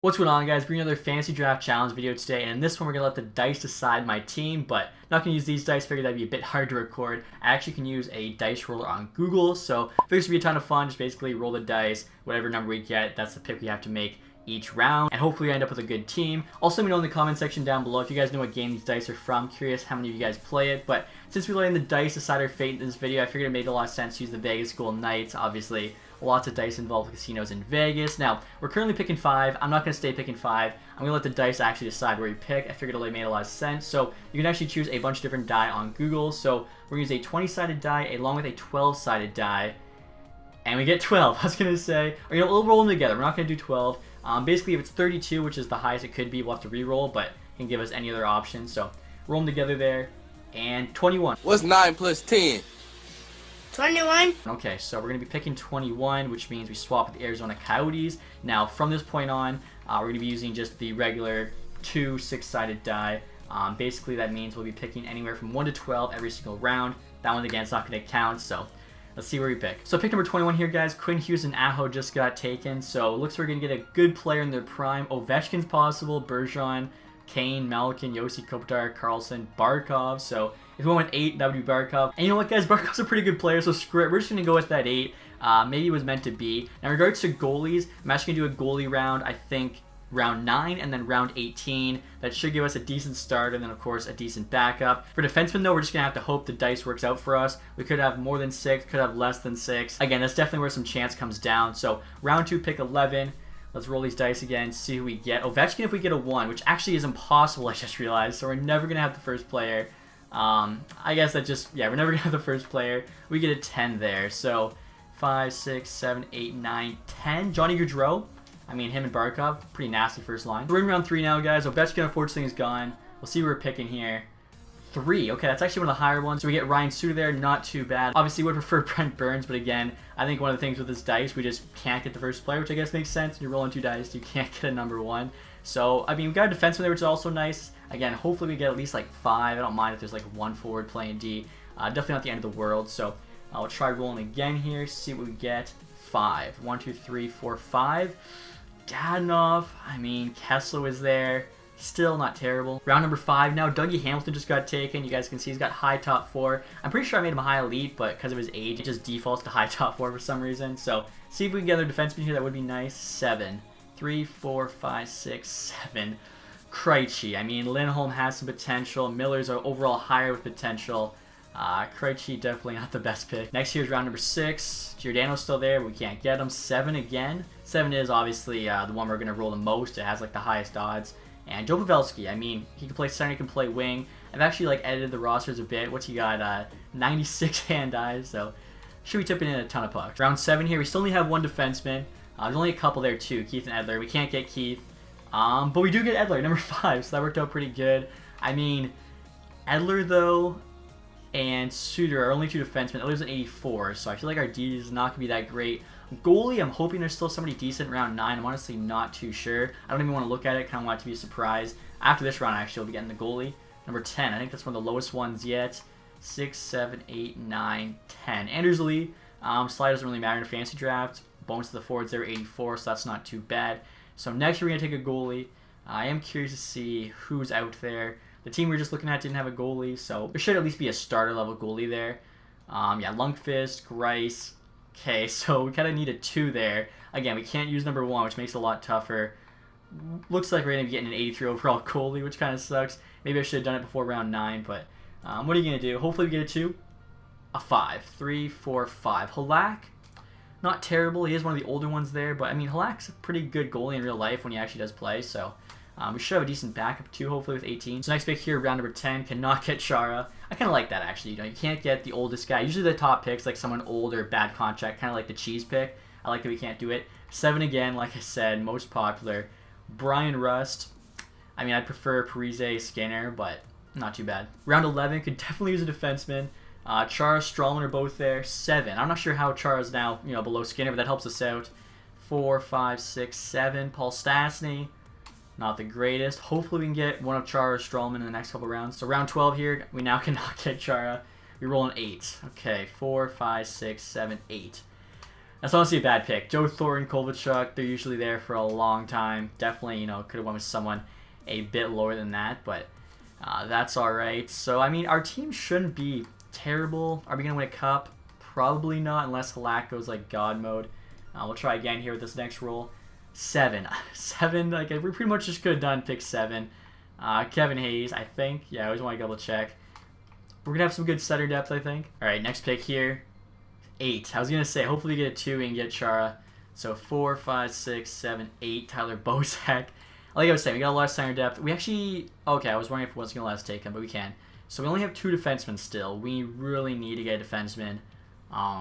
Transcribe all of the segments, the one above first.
What's going on, guys? Bringing another fantasy draft challenge video today, and in this one we're going to let the dice decide my team, but not going to use these dice. Figured that'd be a bit hard to record. I actually can use a dice roller on Google, so figure this would be a ton of fun. Just basically roll the dice, whatever number we get, that's the pick we have to make each round, and hopefully we end up with a good team. Also, let me know in the comment section down below if you guys know what game these dice are from. Curious how many of you guys play it, but since we're letting the dice decide our fate in this video, I figured it made a lot of sense to use the Vegas School Knights. Obviously, lots of dice involved with casinos in Vegas. Now, we're currently picking 5. I'm not going to stay picking 5. I'm going to let the dice actually decide where we pick. I figured it made a lot of sense. So you can actually choose a bunch of different die on Google. So we're going to use a 20-sided die along with a 12-sided die. And we get 12. I was going to say, or we'll roll them together. We're not going to do 12. Basically, if it's 32, which is the highest it could be, we'll have to re-roll, but it can give us any other option. So roll them together there. And 21. What's 9 plus 10? 21. Okay, so we're going to be picking 21, which means we swap with the Arizona Coyotes. Now, from this point on, we're going to be using just the regular 2 6-sided die. Basically, that means we'll be picking anywhere from 1 to 12 every single round. That one, again, is not going to count, so let's see where we pick. So pick number 21 here, guys. Quinn Hughes and Aho just got taken, so it looks like we're going to get a good player in their prime. Ovechkin's possible, Bergeron, Kane, Malkin, Yossi Kopitar, Carlson, Barkov. So if we went with 8, that would be Barkov. And you know what, guys? Barkov's a pretty good player, so screw it. We're just going to go with that 8. Maybe it was meant to be. Now, in regards to goalies, I'm actually going to do a goalie round, I think, round 9 and then round 18. That should give us a decent start and then, of course, a decent backup. For defensemen, though, we're just going to have to hope the dice works out for us. We could have more than 6, could have less than 6. Again, that's definitely where some chance comes down. So round 2, pick 11. Let's roll these dice again, see who we get. Ovechkin if we get a 1, which actually is impossible, I just realized. So we're never going to have the first player. I guess that just, yeah, we're never going to have the first player. We get a 10 there. So 5, 6, 7, 8, 9, 10. Johnny Gaudreau. I mean, him and Barkov, pretty nasty first line. We're in round 3 now, guys. Ovechkin, unfortunately, is gone. We'll see who we're picking here. 3. Okay, that's actually one of the higher ones. So we get Ryan Suter there, not too bad. Obviously, would prefer Brent Burns, but again, I think one of the things with this dice, we just can't get the first player, which I guess makes sense. You're rolling 2 dice, you can't get a number 1. So, I mean, we got a defenseman there, which is also nice. Again, hopefully we get at least like 5. I don't mind if there's like 1 forward playing D. Definitely not the end of the world. So I'll try rolling again here, see what we get. 5. 1, 2, 3, 4, 5. Dadonov. I mean, Kessler was there. Still not terrible. Round number 5 now. Dougie Hamilton just got taken. You guys can see he's got high top 4. I'm pretty sure I made him a high elite, but because of his age, it just defaults to high top 4 for some reason. So see if we can get another defenseman here. That would be nice. 7. 3, 4, 5, 6, 7. Krejci. I mean, Lindholm has some potential. Miller's are overall higher with potential. Krejci definitely not the best pick. Next here's round number 6. Giordano's still there, but we can't get him. 7 again. 7 is obviously the one we're going to roll the most. It has like the highest odds. And Joe Pavelski, I mean, he can play center, he can play wing. I've actually like edited the rosters a bit. What's he got? 96 hand eyes, so should be tipping in a ton of pucks. Round 7 here, we still only have 1 defenseman. There's only a couple there too, Keith and Edler. We can't get Keith, but we do get Edler, number 5, so that worked out pretty good. I mean, Edler though and Suter are only 2 defensemen. Edler's an 84, so I feel like our D is not going to be that great. Goalie, I'm hoping there's still somebody decent in round 9. I'm honestly not too sure. I don't even want to look at it. Kind of want it to be a surprise. After this round, actually, we'll be getting the goalie. Number 10. I think that's one of the lowest ones yet. 6, 7, 8, 9, 10. Anders Lee. Slide doesn't really matter in a fantasy draft. Bonus to the forwards there, 84, so that's not too bad. So next, we're going to take a goalie. I am curious to see who's out there. The team we were just looking at didn't have a goalie, so there should at least be a starter-level goalie there. Yeah, Lundqvist, Grice. Okay, so we kind of need a 2 there. Again, we can't use number 1, which makes it a lot tougher. Looks like we're going to be getting an 83 overall goalie, which kind of sucks. Maybe I should have done it before round 9, but what are you going to do? Hopefully we get a 2. A 5. 3, 4, 5. Halak, not terrible. He is one of the older ones there, but I mean, Halak's a pretty good goalie in real life when he actually does play, so we should have a decent backup too, hopefully with 18. So next pick here, round number 10, cannot get Chara. I kind of like that actually. You know, you can't get the oldest guy. Usually the top picks, like someone old or bad contract, kind of like the cheese pick. I like that we can't do it. 7 again, like I said, most popular. Brian Rust. I mean, I'd prefer Parise Skinner, but not too bad. Round 11, could definitely use a defenseman. Chara, Strawman are both there. 7. I'm not sure how Chara's now, you know, below Skinner, but that helps us out. 4, 5, 6, 7. Paul Stastny. Not the greatest. Hopefully we can get one of Chara or Strawman in the next couple rounds. So round 12 here, we now cannot get Chara. We roll an 8. Okay, 4, 5, 6, 7, 8. That's honestly a bad pick. Joe Thornton, Kovalchuk, they're usually there for a long time. Definitely, you know, could have went with someone a bit lower than that, but that's all right. So, I mean, our team shouldn't be terrible. Are we going to win a cup? Probably not, unless Halak goes like God mode. We'll try again here with this next roll. 7. 7, like, we pretty much just could have done pick 7. Kevin Hayes, I think. Yeah, I always want to double check. We're going to have some good center depth, I think. All right, next pick here. 8. I was going to say, hopefully we get a 2 and get Chara. So 4, 5, 6, 7, 8. Tyler Bozak. Like I was saying, we got a lot of center depth. We actually... Okay, I was wondering if we wasn't going to let us take him, but we can. So we only have 2 defensemen still. We really need to get a defenseman.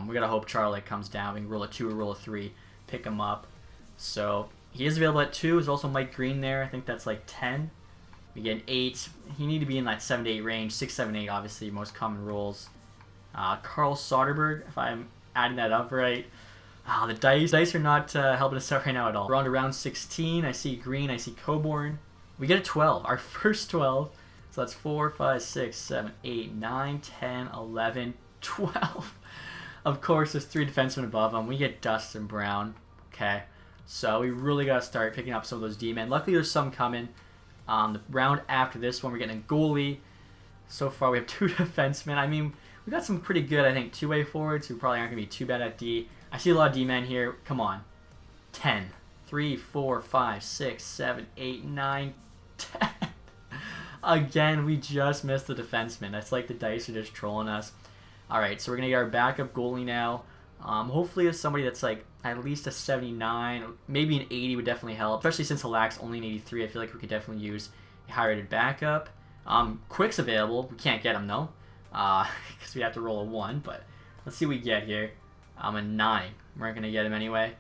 We got to hope Chara comes down. We can roll a 2 or roll a 3. Pick him up. So he is available at 2. There's also Mike Green there. I think that's like 10. We get an 8. He need to be in that 7 to 8 range. 6, 7, 8, obviously, most common rolls. Carl Soderberg, if I'm adding that up right. The dice are not helping us out right now at all. We're on to round 16. I see Green. I see Coburn. We get a 12. Our first 12. So that's 4, 5, 6, 7, 8, 9, 10, 11, 12. Of course, there's 3 defensemen above them. We get Dustin Brown. Okay. So we really got to start picking up some of those D-men. Luckily, there's some coming. The round after this one, we're getting a goalie. So far, we have 2 defensemen. I mean, we got some pretty good, I think, 2-way forwards who probably aren't going to be too bad at D. I see a lot of D-men here. Come on. 10. 3, 4, 5, 6, 7, 8, 9, 10. Again, we just missed the defenseman. That's like the dice are just trolling us. All right, so we're going to get our backup goalie now. Hopefully it's somebody that's like at least a 79. Maybe an 80 would definitely help. Especially since Halak's only an 83. I feel like we could definitely use a high-rated backup. Quick's available. We can't get him, though. Because we have to roll a 1. But let's see what we get here. A 9. We're not going to get him anyway.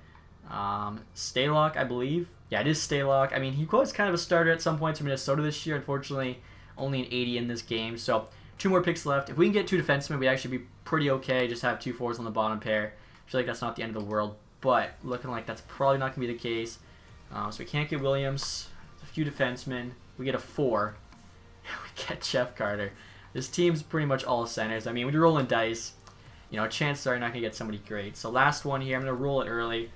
Staylock, I believe. Yeah, it is Staylock. I mean, he was kind of a starter at some points for Minnesota this year. Unfortunately, only an 80 in this game. So 2 more picks left. If we can get 2 defensemen, we'd actually be pretty okay. Just have 2 forwards on the bottom pair. I feel like that's not the end of the world. But looking like that's probably not going to be the case. So we can't get Williams. A few defensemen. We get a 4. We get Jeff Carter. This team's pretty much all centers. I mean, when you're rolling dice, you know, chances are you're not going to get somebody great. So last one here. I'm going to roll it early.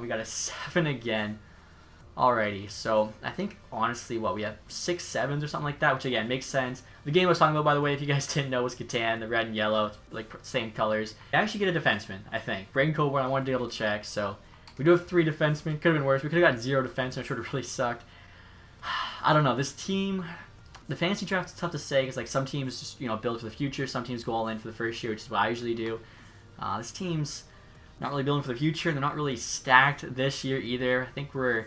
We got a 7 again. Alrighty, so I think, honestly, we have 6 7s or something like that, which, again, makes sense. The game I was talking about, by the way, if you guys didn't know, was Catan, the red and yellow, like, same colors. I actually get a defenseman, I think. Braden Coburn, I wanted to double check, so we do have 3 defensemen. Could have been worse. We could have gotten 0 defensemen, which would have really sucked. I don't know, this team, the fantasy draft is tough to say, because, like, some teams just, you know, build for the future, some teams go all in for the first year, which is what I usually do. This team's not really building for the future, and they're not really stacked this year either. I think we're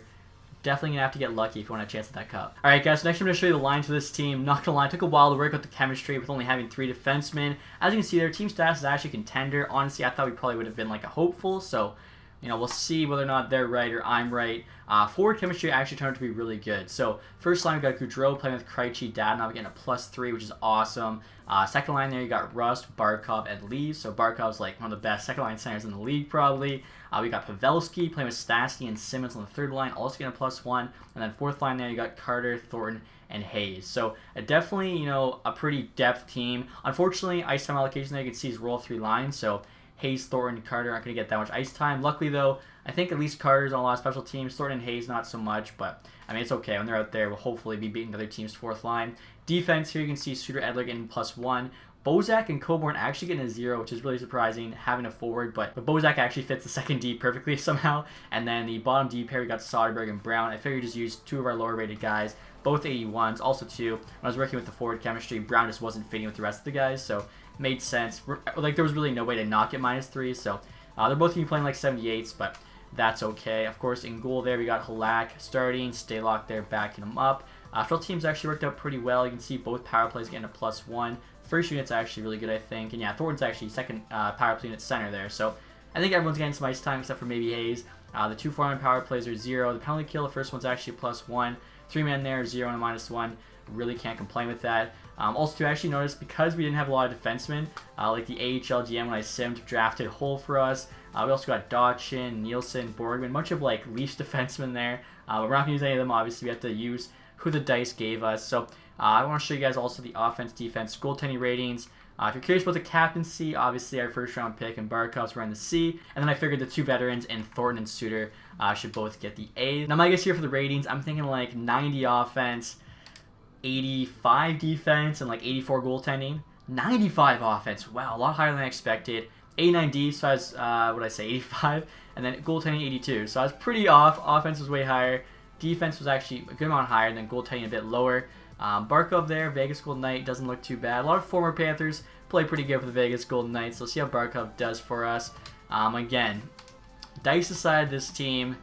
definitely going to have to get lucky if we want a chance at that cup. Alright guys, so next I'm going to show you the lines for this team. Not going to lie, it took a while to work out the chemistry with only having 3 defensemen. As you can see, their team status is actually contender. Honestly, I thought we probably would have been like a hopeful, so you know, we'll see whether or not they're right or I'm right. Forward chemistry actually turned out to be really good. So first line, we got Goudreau playing with Krejci, Dadonov getting a +3, which is awesome. Second line there, you got Rust, Barkov, and Lee. So Barkov's like one of the best second line centers in the league, probably. We got Pavelski playing with Stastny and Simmons on the third line, also getting a +1. And then fourth line there, you got Carter, Thornton, and Hayes. So definitely, you know, a pretty depth team. Unfortunately, ice time allocation there, you can see is roll 3 lines. So Hayes, Thornton, and Carter aren't going to get that much ice time. Luckily, though, I think at least Carter's on a lot of special teams. Thornton and Hayes, not so much, but I mean, it's okay. When they're out there, we'll hopefully be beating the other team's fourth line. Defense here, you can see Suter Edler getting +1. Bozak and Coburn actually getting a 0, which is really surprising, having a forward, but Bozak actually fits the second D perfectly somehow. And then the bottom D pair, we got Soderberg and Brown. I figured just use 2 of our lower rated guys, both 81s. Also, too, when I was working with the forward chemistry, Brown just wasn't fitting with the rest of the guys, so made sense. Like, there was really no way to not get -3, so they're both going to be playing like 78s, but that's okay. Of course, in goal there, we got Halak starting, Staylock there backing him up. Special teams actually worked out pretty well. You can see both power plays getting a +1. First unit's actually really good, I think. And yeah, Thornton's actually second power play unit center there. So I think everyone's getting some ice time except for maybe Hayes. The 2 4-man power plays are 0. The penalty kill, the first one's actually +1. 3-man there, 0 and a -1. Really can't complain with that. Also, to actually notice, because we didn't have a lot of defensemen, like the AHL GM when I simmed drafted Hull for us. We also got Dotchin, Nielsen, Borgman, a bunch of like Leafs defensemen there. But we're not going to use any of them, obviously. We have to use who the dice gave us. So I want to show you guys also the offense, defense, goaltending ratings. If you're curious about the captaincy, obviously our first round pick and Barkov's were in the C, and then I figured the two veterans in Thornton and Suter should both get the A. Now my guess here for the ratings, I'm thinking like 90 offense, 85 defense, and like 84 goaltending. 95 offense, wow, a lot higher than I expected. 89 D, so I was, what did I say, 85, and then goaltending 82. So I was pretty off. Offense was way higher. Defense was actually a good amount higher, and then goaltending a bit lower. Barkov there, Vegas Golden Knight, doesn't look too bad. A lot of former Panthers play pretty good for the Vegas Golden Knights. So let's see how Barkov does for us. Again, dice aside this team,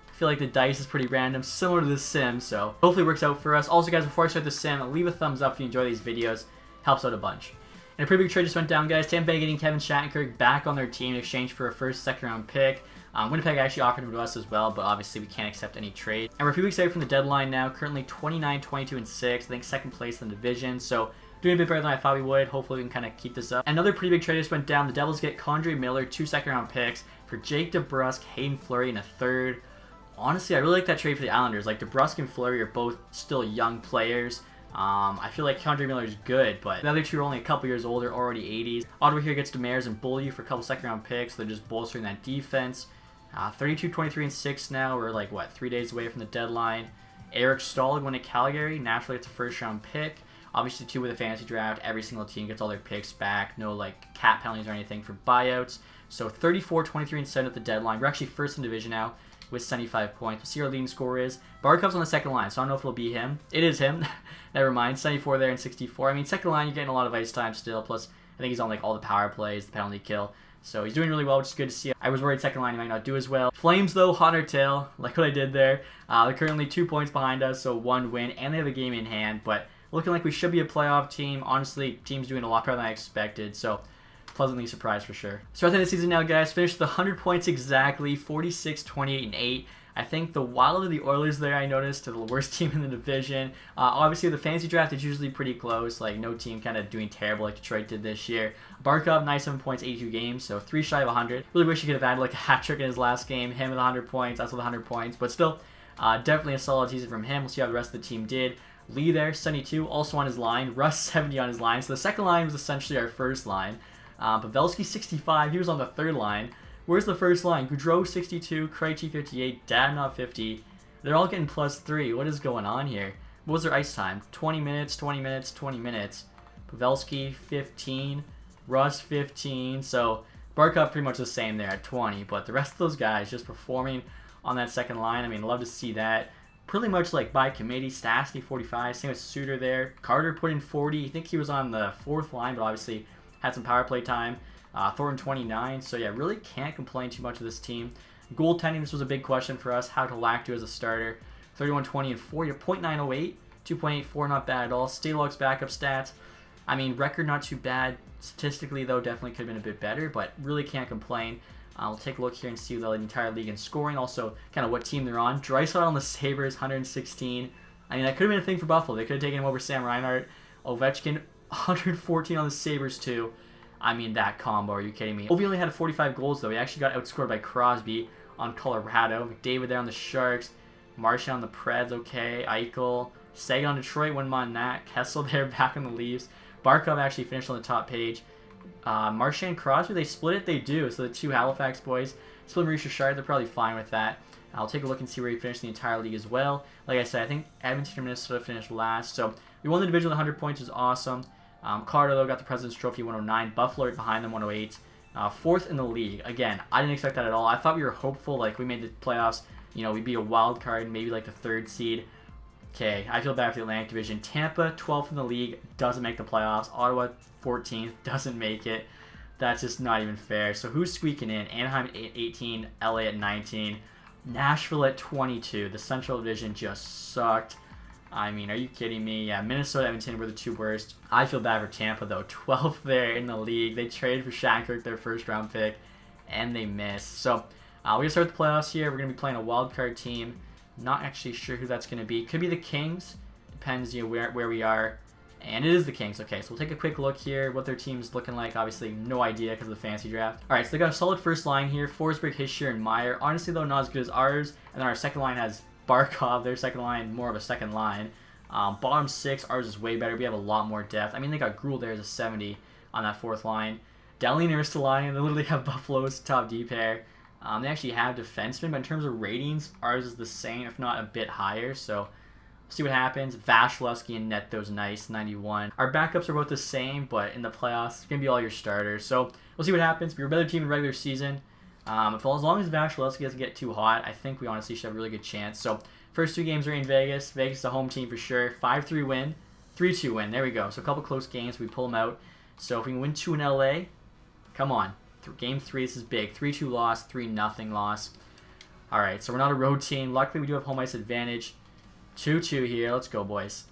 I feel like the dice is pretty random, similar to the sim, so hopefully it works out for us. Also guys, before I start the sim, leave a thumbs up if you enjoy these videos. Helps out a bunch. And a pretty big trade just went down, guys. Tampa Bay getting Kevin Shattenkirk back on their team in exchange for a first, second round pick. Winnipeg actually offered him to us as well, but obviously we can't accept any trade. And we're a few weeks away from the deadline now, currently 29, 22, and 6. I think second place in the division, so doing a bit better than I thought we would. Hopefully we can kind of keep this up. Another pretty big trade just went down. The Devils get Condre Miller, 2 second-round picks for Jake DeBrusk, Hayden Fleury, and a third. Honestly, I really like that trade for the Islanders. Like, DeBrusk and Fleury are both still young players. I feel like Condre Miller is good, but the other two are only a couple years older, already 80s. Ottawa here gets Demers and Beaulieu for a couple second-round picks. They're just bolstering that defense. 32, 23, and 6 now. We're like, what, 3 days away from the deadline. Eric Stahl went to Calgary. Naturally, it's a first-round pick. Obviously, too, with a fantasy draft, every single team gets all their picks back. No, like, cap penalties or anything for buyouts. So 34, 23, and 7 at the deadline. We're actually first in division now with 75 points. We'll see our leading scorer is. Barkov's on the second line, so I don't know if it'll be him. It is him. Never mind. 74 there and 64. I mean, second line, you're getting a lot of ice time still. Plus, I think he's on, like, all the power plays, the penalty kill. So he's doing really well, which is good to see. I was worried second line he might not do as well. Flames, though, hot on our tail. Like what I did there. They're currently 2 points behind us, so 1 win. And they have a game in hand, but looking like we should be a playoff team. Honestly, team's doing a lot better than I expected, so pleasantly surprised for sure. So at the end of the season now, guys, finished with 100 points exactly, 46, 28, and 8. I think the Wild or the Oilers there, I noticed, are the worst team in the division. Obviously, the fantasy draft is usually pretty close. Like, no team kind of doing terrible like Detroit did this year. Barkov, 97 points, 82 games, so 3 shy of 100. Really wish he could have had like a hat trick in his last game. Him with 100 points, us with 100 points. But still, definitely a solid season from him. We'll see how the rest of the team did. Lee there, 72, also on his line. Russ, 70 on his line. So the second line was essentially our first line. Pavelski, 65. He was on the third line. Where's the first line? Goudreau, 62. Krejci, 58. Dadonov, 50. They're all getting +3. What is going on here? What was their ice time? 20 minutes, 20 minutes, 20 minutes. Pavelski, 15. Russ, 15. So Barkov pretty much the same there at 20. But the rest of those guys just performing on that second line. I mean, love to see that. Pretty much like by committee. Stastny, 45. Same with Suter there. Carter put in 40. I think he was on the fourth line, but obviously had some power play time. Thornton, 29. So yeah, really can't complain too much of this team. Goaltending, this was a big question for us. How to lack to as a starter. 31, 20, and 40. .908. 2.84, not bad at all. Stalock's backup stats. I mean, record not too bad. Statistically, though, definitely could have been a bit better, but really can't complain. We'll take a look here and see the entire league in scoring. Also, kind of what team they're on. Draisaitl on the Sabres, 116. I mean, that could have been a thing for Buffalo. They could have taken him over Sam Reinhart. Ovechkin, 114 on the Sabres, too. I mean, that combo, are you kidding me? Ovi only had 45 goals, though. He actually got outscored by Crosby on Colorado. McDavid there on the Sharks. Marchand on the Preds, okay. Eichel. Sagan on Detroit, wouldn't mind that. Kessel there, back on the Leafs. Barkov actually finished on the top page. Marchand, Crosby, they split it? They do. So the two Halifax boys split Maurice Richard. They're probably fine with that. I'll take a look and see where he finished the entire league as well. Like I said, I think Edmonton and Minnesota finished last. So we won the division with 100 points, which is awesome. Colorado, though, got the President's Trophy, 109. Buffalo right behind them, 108. Fourth in the league. Again, I didn't expect that at all. I thought we were hopeful, like we made the playoffs. You know, we'd be a wild card, maybe like the 3rd seed. Okay, I feel bad for the Atlantic Division. Tampa, 12th in the league, doesn't make the playoffs. Ottawa, 14th, doesn't make it. That's just not even fair. So who's squeaking in? Anaheim at 18, LA at 19, Nashville at 22. The Central Division just sucked. I mean, are you kidding me? Yeah, Minnesota, Edmonton were the 2 worst. I feel bad for Tampa, though. 12th there in the league. They traded for Shattenkirk, their first-round pick, and they missed. So we're going to start the playoffs here. We're going to be playing a wild card team. Not actually sure who that's going to be. Could be the Kings. Depends, you know, where we are. And it is the Kings. Okay, so we'll take a quick look here. What their team's looking like. Obviously, no idea because of the fantasy draft. All right, so they got a solid first line here. Forsberg, Hischier, and Meyer. Honestly, though, not as good as ours. And then our second line has Barkov, their second line, more of a second line. Bottom 6, ours is way better. We have a lot more depth. I mean, they got Gruel there as a 70 on that fourth line. Dahlin and Ristolainen, they literally have Buffalo's top D pair. They actually have defensemen, but in terms of ratings, ours is the same, if not a bit higher. So, see what happens. Vasilevsky and Neto's nice, 91. Our backups are both the same, but in the playoffs, it's going to be all your starters. So, we'll see what happens. We're a better team in the regular season. As long as Vasilevsky doesn't get too hot, I think we honestly should have a really good chance. So, first 2 games are in Vegas. Vegas is the home team for sure. 5-3 win, 3-2 win. There we go. So, a couple close games. We pull them out. So, if we can win 2 in LA, come on. Game 3, this is big. 3-2 loss, 3-0 loss. Alright, so we're not a road team. Luckily, we do have home ice advantage. 2-2 here. Let's go, boys.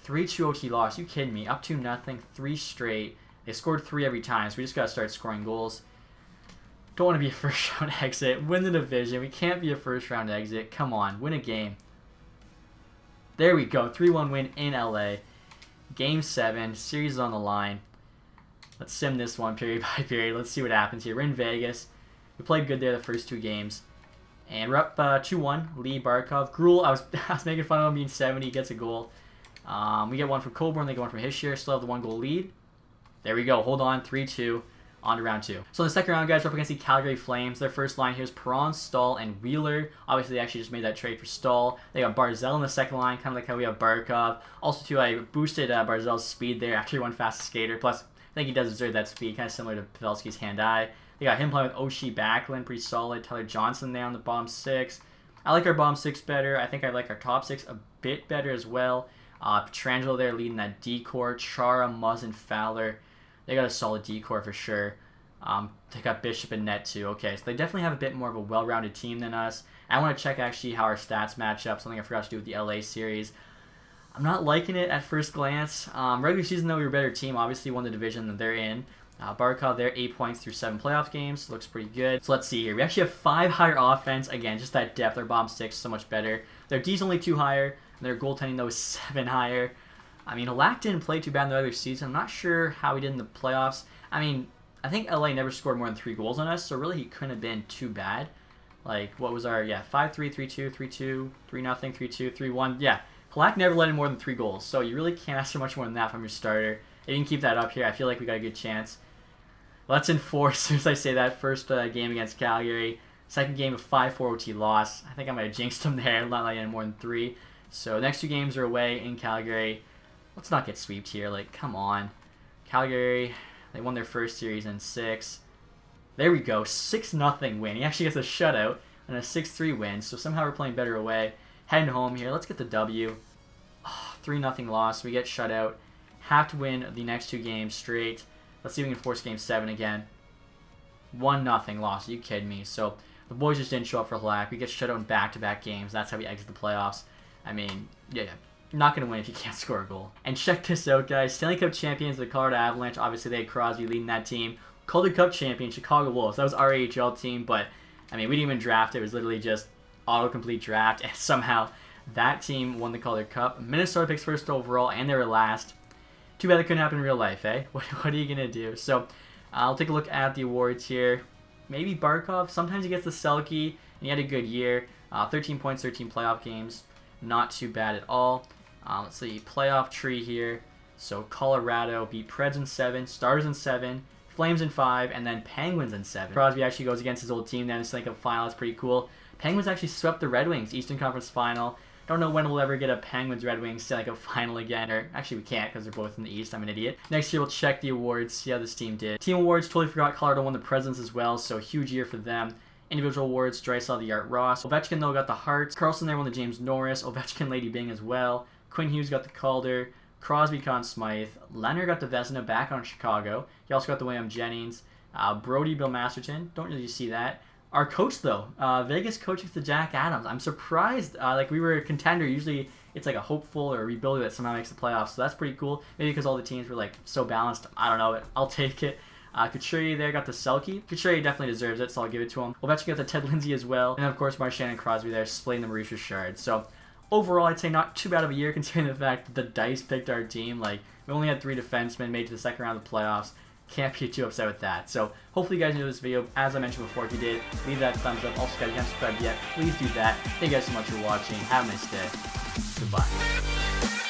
3-2 OT loss. You kidding me? Up 2-0, 3 straight. They scored 3 every time, so we just got to start scoring goals. Don't want to be a first-round exit. Win the division. We can't be a first-round exit. Come on. Win a game. There we go. 3-1 win in LA. Game 7. Series is on the line. Let's sim this one period by period. Let's see what happens here. We're in Vegas. We played good there the first 2 games. And we're up 2-1. Lee, Barkov. Gruel, I was making fun of him being 70. He gets a goal. We get one from Coburn. They get one from his share. Still have the 1-goal lead. There we go. Hold on. 3-2. On to round 2. So in the second round, guys, we're up against the Calgary Flames. Their first line here is Perron, Stahl, and Wheeler. Obviously, they actually just made that trade for Stahl. They got Barzal in the second line, kind of like how we have Barkov. Also, too, I boosted Barzal's speed there after he won fastest skater. Plus, I think he does deserve that speed, kind of similar to Pavelski's hand-eye. They got him playing with Oshie Backlund, pretty solid. Tyler Johnson there on the bottom 6. I like our bottom 6 better. I think I like our top 6 a bit better as well. Pietrangelo there leading that D-core. Chara, Muzzin, Fowler. They got a solid D-core for sure. They got Bishop and Net too. Okay, so they definitely have a bit more of a well-rounded team than us. I want to check actually how our stats match up, something I forgot to do with the LA series. I'm not liking it at first glance. Regular season, though, we were a better team. Obviously, won the division that they're in. Barkov, they're 8 points through 7 playoff games. Looks pretty good. So let's see here. We actually have 5 higher offense. Again, just that depth. Our bottom 6 so much better. Their D's only 2 higher. And their goaltending, though, is 7 higher. I mean, Halak didn't play too bad in the regular season. I'm not sure how he did in the playoffs. I mean, I think LA never scored more than 3 goals on us, so really he couldn't have been too bad. Like, what was our, 5-3, 3-2, 3-2, 3-0, 3-2, 3-1. Yeah, Halak never let in more than 3 goals, so you really can't ask for much more than that from your starter. If you can keep that up here, I feel like we got a good chance. Let's enforce, as soon as I say that, first game against Calgary. Second game, a 5-4 OT loss. I think I might have jinxed them there, not letting in more than 3. So next 2 games are away in Calgary. Let's not get sweeped here, like, come on. Calgary, they won their first series in 6. There we go, 6-0 win. He actually gets a shutout and a 6-3 win, so somehow we're playing better away. Heading home here, let's get the W. 3-0 loss, we get shut out. Have to win the next 2 games straight. Let's see if we can force game 7 again. 1-0 loss, are you kidding me? So the boys just didn't show up for Halak. We get shut out in back-to-back games. That's how we exit the playoffs. I mean, yeah. Not going to win if you can't score a goal. And check this out, guys. Stanley Cup champions, the Colorado Avalanche. Obviously, they had Crosby leading that team. Calder Cup champion, Chicago Wolves. That was our AHL team, but, I mean, we didn't even draft it. It was literally just autocomplete draft, and somehow that team won the Calder Cup. Minnesota picks first overall, and they were last. Too bad it couldn't happen in real life, eh? What are you going to do? So, I'll take a look at the awards here. Maybe Barkov. Sometimes he gets the Selke, and he had a good year. 13 points, 13 playoff games. Not too bad at all. Let's see, playoff tree here. So Colorado beat Preds in 7, Stars in 7, Flames in 5, and then Penguins in 7. Crosby actually goes against his old team then in the Stanley Cup final. That's pretty cool. Penguins actually swept the Red Wings, Eastern Conference final. Don't know when we'll ever get a Penguins-Red Wings Stanley Cup final again. Or actually, we can't because they're both in the East. I'm an idiot. Next year, we'll check the awards, see how this team did. Team awards, totally forgot Colorado won the Presidents as well, so huge year for them. Individual awards, Draisaitl the Art Ross. Ovechkin, though, got the Hearts. Carlson there won the James Norris. Ovechkin, Lady Byng as well. Quinn Hughes got the Calder. Crosby, Conn Smythe. Leonard got the Vezina back on Chicago. He also got the William Jennings. Brody, Bill Masterton. Don't really see that. Our coach, though, Vegas coach is the Jack Adams. I'm surprised. Like, we were a contender. Usually, it's like a hopeful or a rebuilder that somehow makes the playoffs. So that's pretty cool. Maybe because all the teams were, like, so balanced. I don't know, but I'll take it. Couturier there got the Selke. Couturier definitely deserves it, so I'll give it to him. Ovechkin got the Ted Lindsay as well. And, of course, Marchand and Crosby there splitting the Maurice Richard. So, overall, I'd say not too bad of a year considering the fact that the dice picked our team. Like, we only had 3 defensemen, made it to the second round of the playoffs. Can't be too upset with that. So hopefully you guys enjoyed this video. As I mentioned before, if you did, leave that thumbs up. Also, guys, if you haven't subscribed yet, please do that. Thank you guys so much for watching. Have a nice day. Goodbye.